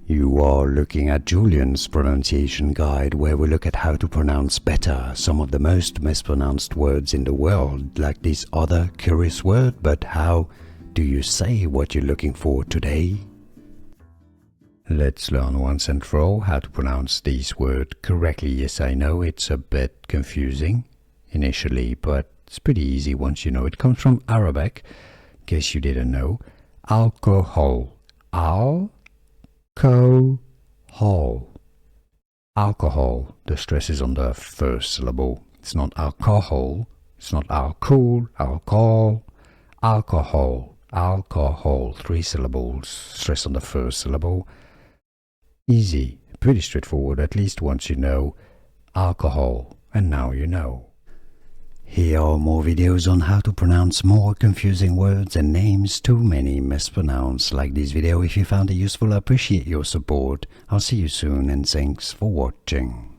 You are looking at Julian's pronunciation guide, where we look at how to pronounce better some of the most mispronounced words in the world, like this other curious word. But how do you say what you're looking for today? Let's learn once and for all how to pronounce this word correctly. Yes, I know it's a bit confusing initially, but it's pretty easy once you know. It comes from Arabic, in case you didn't know. Alcohol. Alcohol. Alcohol. The stress is on the first syllable. It's not alcohol. It's not alcohol. Alcohol. Alcohol. Alcohol. 3 syllables. Stress on the first syllable. Easy. Pretty straightforward, at least once you know alcohol. And now you know. Here are more videos on how to pronounce more confusing words and names too many mispronounced. Like this video if you found it useful. I appreciate your support. I'll see you soon and thanks for watching.